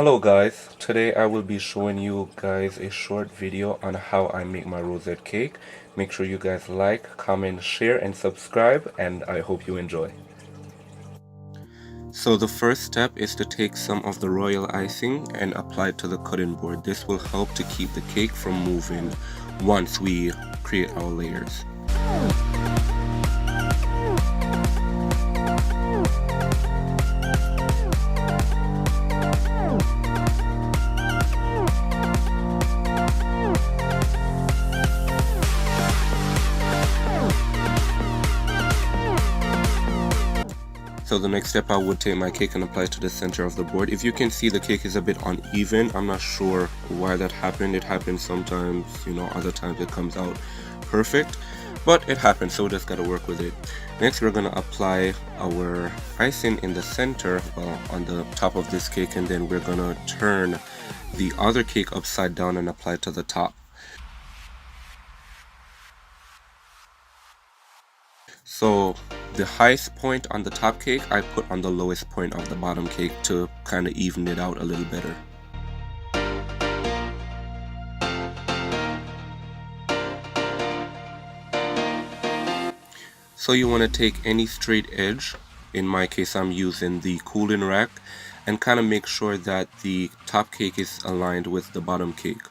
Hello guys, today I will be showing you guys a short video on how I make my rosette cake. Make sure you guys like, comment, share and subscribe, and I hope you enjoy. So the first step is to take some of the royal icing and apply it to the cutting board. This will help to keep the cake from moving once we create our layers. So the next step, I would take my cake and apply it to the center of the board. If you can see, the cake is a bit uneven. I'm not sure why that happened. It happens sometimes, other times it comes out perfect, but it happens, so we just gotta work with it. Next, we're gonna apply our icing in the center, on the top of this cake, and then we're gonna turn the other cake upside down and apply it to the top. So the highest point on the top cake I put on the lowest point of the bottom cake to kind of even it out a little better. So you want to take any straight edge, in my case I'm using the cooling rack, and kind of make sure that the top cake is aligned with the bottom cake.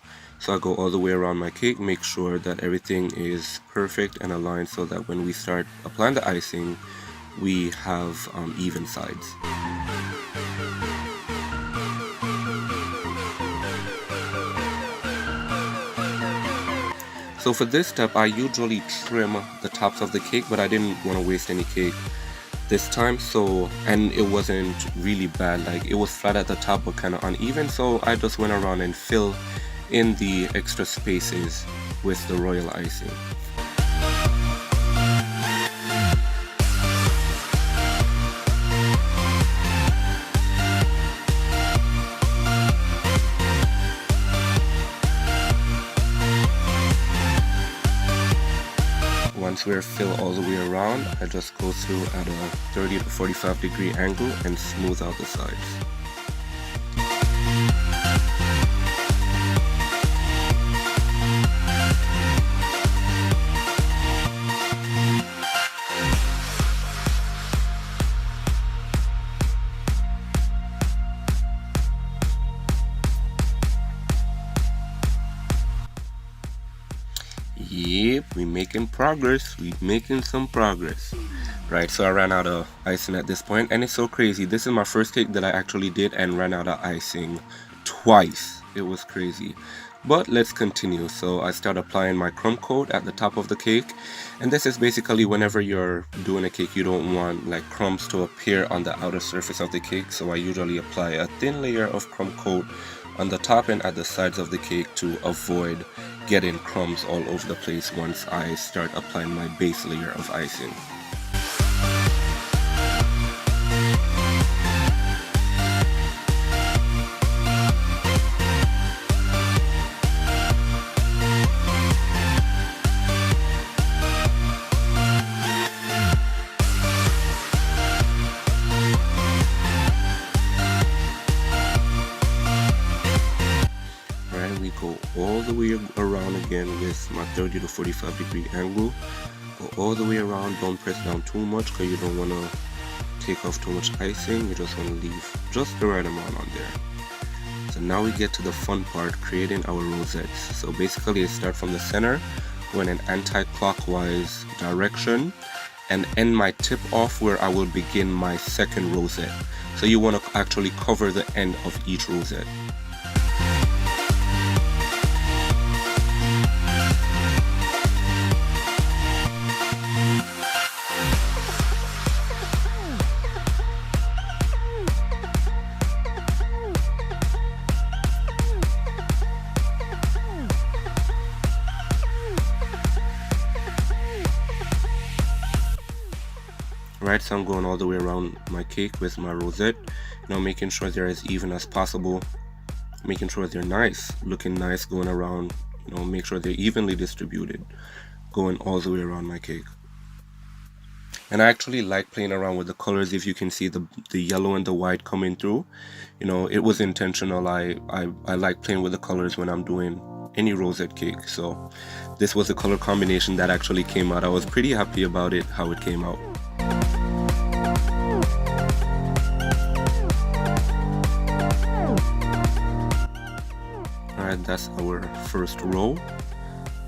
So I go all the way around my cake, make sure that everything is perfect and aligned so that when we start applying the icing, we have even sides. So for this step, I usually trim the tops of the cake, but I didn't want to waste any cake this time, and it wasn't really bad, like it was flat at the top but kind of uneven, so I just went around and filled in the extra spaces with the royal icing. Once we're filled all the way around, I just go through at a 30 to 45 degree angle and smooth out the sides. Yep, we making progress. We making some progress. Right, so I ran out of icing at this point, and it's so crazy. This is my first cake that I actually did and ran out of icing twice. It was crazy. But let's continue. So I start applying my crumb coat at the top of the cake, and this is basically whenever you're doing a cake, you don't want like crumbs to appear on the outer surface of the cake. So I usually apply a thin layer of crumb coat on the top and at the sides of the cake to avoid getting crumbs all over the place once I start applying my base layer of icing. We go all the way around again with my 30 to 45 degree angle. Go all the way around, don't press down too much because you don't want to take off too much icing. You just want to leave just the right amount on there. So now we get to the fun part, creating our rosettes. So basically I start from the center, go in an anti-clockwise direction, and end my tip off where I will begin my second rosette. So you want to actually cover the end of each rosette. Right, so I'm going all the way around my cake with my rosette, making sure they're as even as possible, making sure they're nice, looking nice, going around, make sure they're evenly distributed, going all the way around my cake. And I actually like playing around with the colors. If you can see the yellow and the white coming through, you know, it was intentional. I like playing with the colors when I'm doing any rosette cake. So this was a color combination that actually came out. I was pretty happy about it, how it came out. Alright, that's our first row,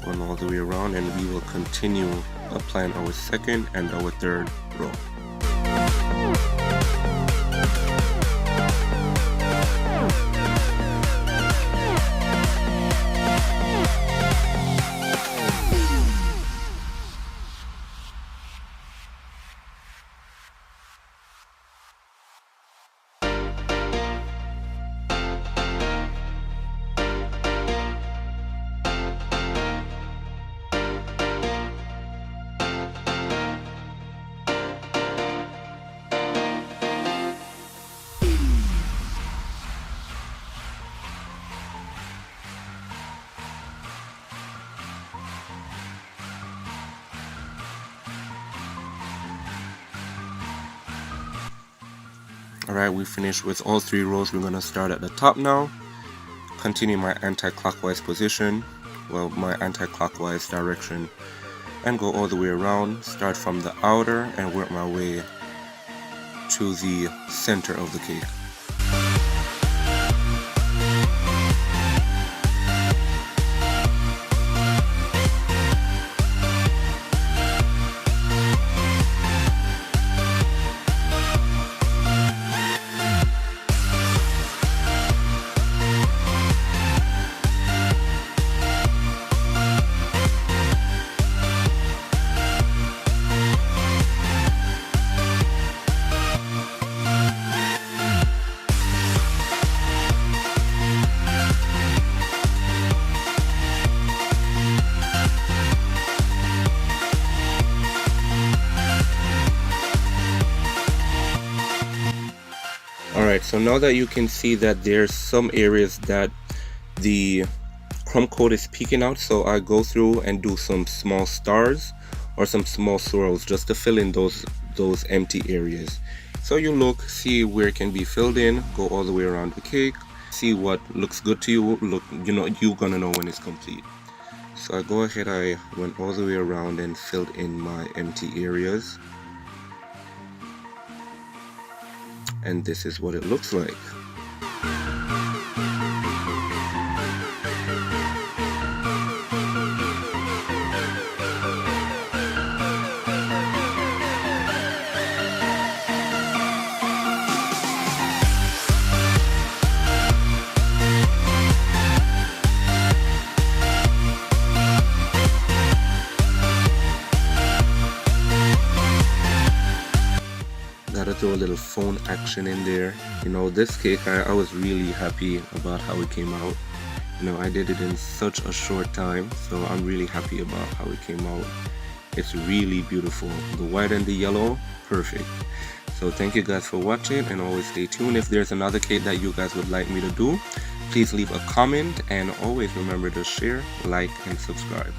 going all the way around, and we will continue applying our second and our third row. Alright, we finished with all 3 rows. We're going to start at the top now, continue my anti-clockwise position, well, my anti-clockwise direction, and go all the way around, start from the outer and work my way to the center of the cake. Alright, so now that you can see that there's some areas that the crumb coat is peeking out, so I go through and do some small stars or some small swirls just to fill in those empty areas. So you look, see where it can be filled in, go all the way around the cake, see what looks good to you. Look, you know, you're gonna know when it's complete. So I go ahead, I went all the way around and filled in my empty areas. And this is what it looks like. Gotta throw a little phone action in there. You know, this cake, I was really happy about how it came out. You know, I did it in such a short time, so I'm really happy about how it came out. It's really beautiful. The white and the yellow, perfect. So thank you guys for watching, and always stay tuned. If there's another cake that you guys would like me to do, please leave a comment, and always remember to share, like, and subscribe.